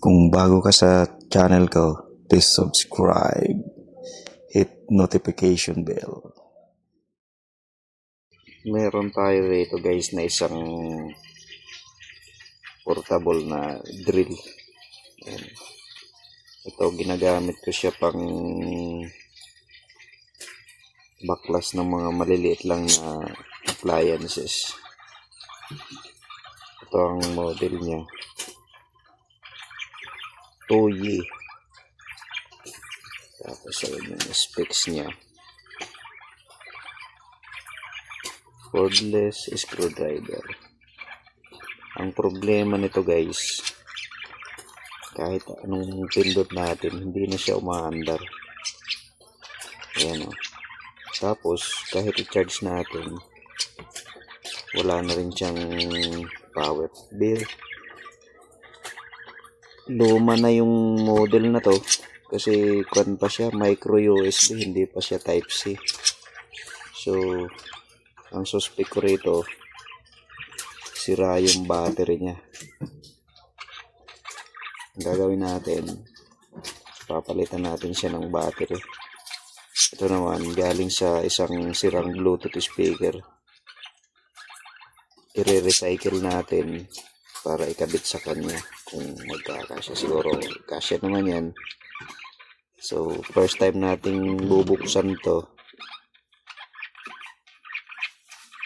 Kung bago ka sa channel ko, please subscribe. Hit notification bell. Meron tayo rito guys na isang portable na drill. Ayan. Ito, ginagamit ko siya pang baklas ng mga maliliit lang na appliances. Ito ang model niya. Toyi. Tapos ayun yung specs niya. Cordless screwdriver. Ang problema nito guys, kahit anong pindot natin, hindi na siya umaandar. Ayan o. Tapos, kahit i-charge natin, wala na rin siyang power bill. Luma na yung model na to. Kasi, kwan pa siya, micro USB, hindi pa siya type C. So, ang suspect ko rito, sira yung battery niya. Ang gagawin natin, papalitan natin siya ng battery. Ito naman, galing sa isang sirang Bluetooth speaker. I-recycle natin para ikabit sa kanya kung magkakasya. Siguro, kasya naman yan. So, first time nating bubuksan to.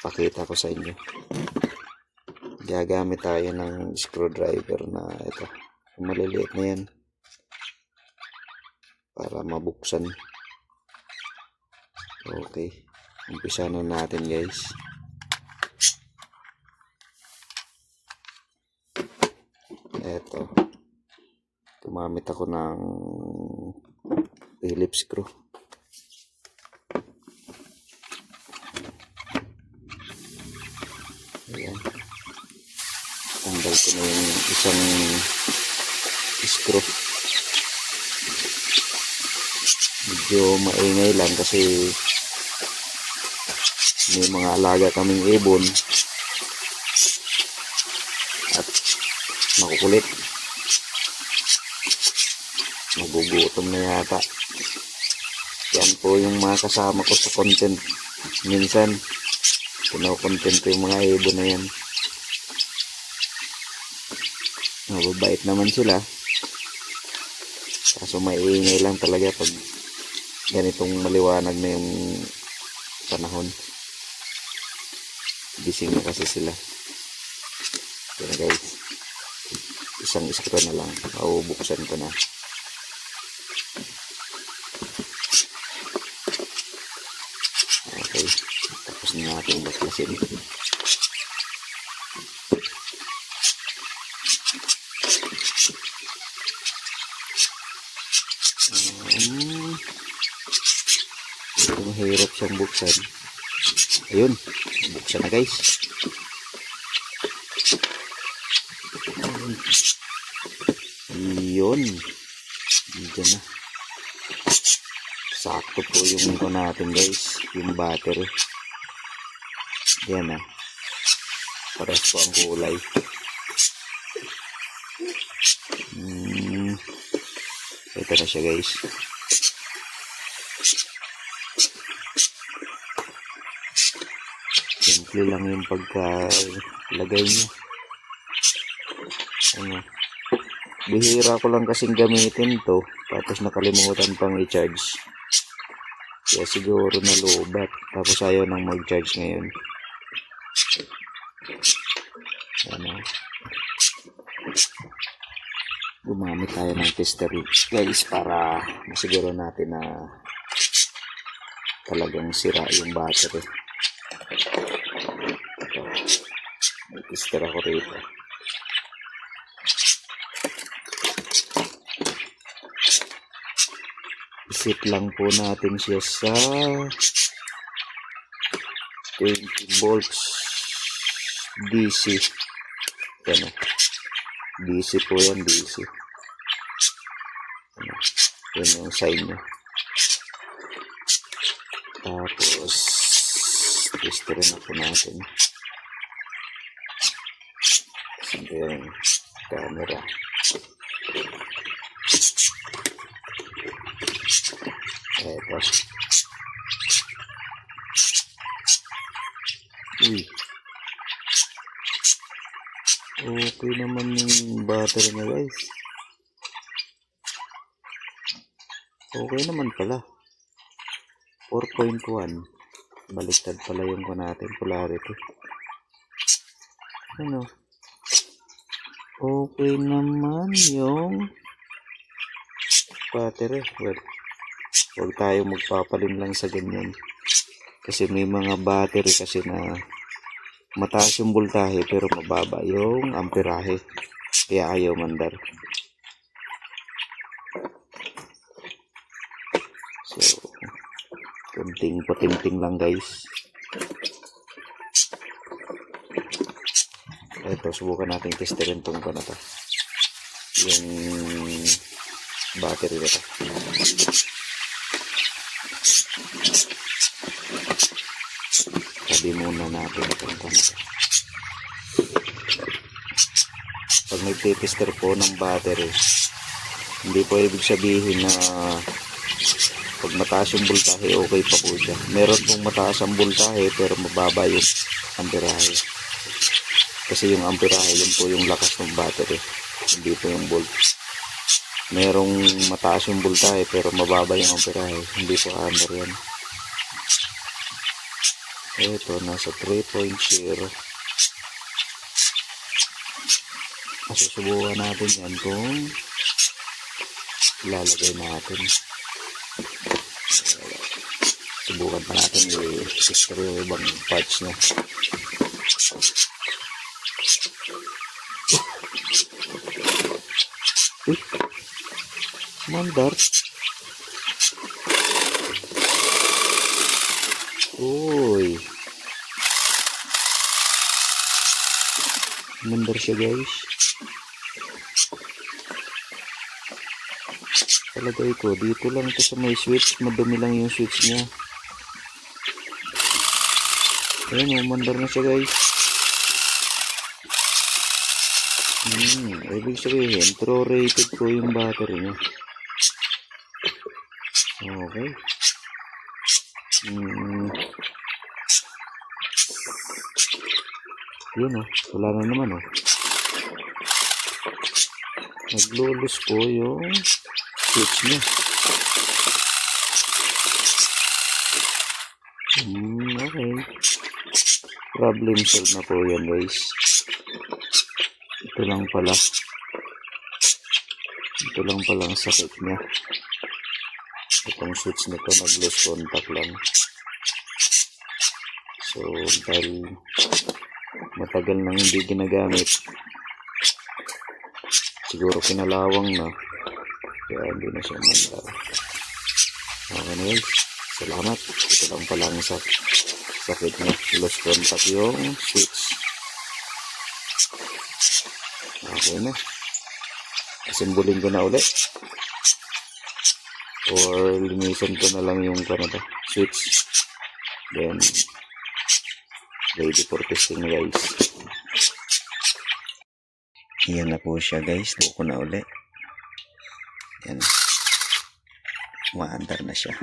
Pakita ko sa inyo. Gagamit tayo ng screwdriver na ito. Maliliit na yan. Para mabuksan. Okay. Umpisa na natin guys. Eto. Gumamit ako ng Phillips screw. Ayan. Tanggal ko na yung isang screw. Medyo maingay lang kasi may mga alaga kaming ibon at makukulit. Nagugutom na yata. Yan po yung mga kasama ko sa content. Minsan pinakontent ko yung mga ibon na yan. Mababait naman sila. Kaso maiingay lang talaga pag ganitong maliwanag na yung panahon. Gising na kasi sila. Kaya guys, isang screw na lang. Buksan ko na. Okay. Tapos na natin baklasin. Mahirap siyang buksan. Ayun, buksan na guys. Ayun, dito na. Sakto po yung ito natin guys, yung battery. Yan na. Pares po ang kulay. Ito na siya guys. Simple lang yung pagkalagay niya. Ano, bihira ko lang kasing gamitin to, tapos nakalimutan pang i-charge. Kaya siguro nalubat, tapos ayaw nang mag-charge ngayon. Ano, gumamit tayo ng tester guys para masiguro natin na talagang sira yung battery. Ito, may tester ako rito. Isit lang po natin siya sa 20 volts DC. Yan o. DC po yan, DC. Yan yung sign niya. Tapos testerin na po natin. Siyempre yung camera. Eto. Uy. Okay naman yung battery niya guys. Okay naman pala. 4.1. Baliktad pala yung natin, polarity. Ano? Okay naman yung battery. Well, huwag tayo magpapalim lang sa ganyan. Kasi may mga battery kasi na mataas yung voltahe pero mababa yung amperahe. Kaya ayaw mandar. So, kunting patinting lang guys. Ito, subukan natin testerin tong na to. Yung battery na to. Sabi muna natin itong na to. Pag nagtitester po ng battery, hindi po ibig sabihin na pag mataas yung voltahe, okay pa po siya. Meron pong mataas ang voltahe pero mababa yung amperahe. Kasi yung amperahe, yun po yung lakas ng battery. Hindi po yung volt. Merong mataas yung voltahe pero mababa yung amperahe. Hindi po hammer yan. Ito, nasa 3.0. Susubukan natin yan kung ilalagay natin. Subukan pa natin i-sister yung ibang parts niya. Uy! Mandar! Uy! Mandar siya guys. Palagay ko, dito lang ito sa may switch. Madumi lang yung switch niya. Ayan, mandar na siya guys. Ibig sabihin, pro-rated po yung battery niya. Okay. Yun wala na naman naglulus po yung switch niya. Okay. Problem solved na po yan guys. Ito lang pala ang sakit niya. Itong switch nito nag-lose contact lang. So dahil matagal nang hindi ginagamit, siguro kinalawang na, kaya hindi na siya mandar. Okay na guys, salamat. Ito lang pala ang sakit niya, lost contact yung switch. Okay na, asimbolin ko na ulit or linisan ko na lang yung switch, then ready for testing na guys. Yan na po siya guys, buko na uli. Yan, umaandar na siya.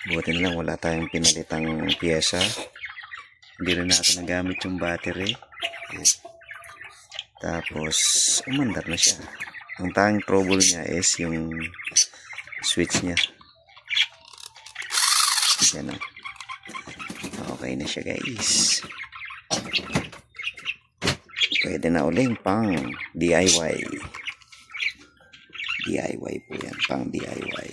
Buti na lang wala tayong pinalitang pyesa, hindi na natin nagamit yung battery. Yan. Tapos umandar na siya. Ang tanging trouble niya is yung switch niya. Yan okay na siya guys. Pwede na uling pang DIY. DIY po yan, pang DIY.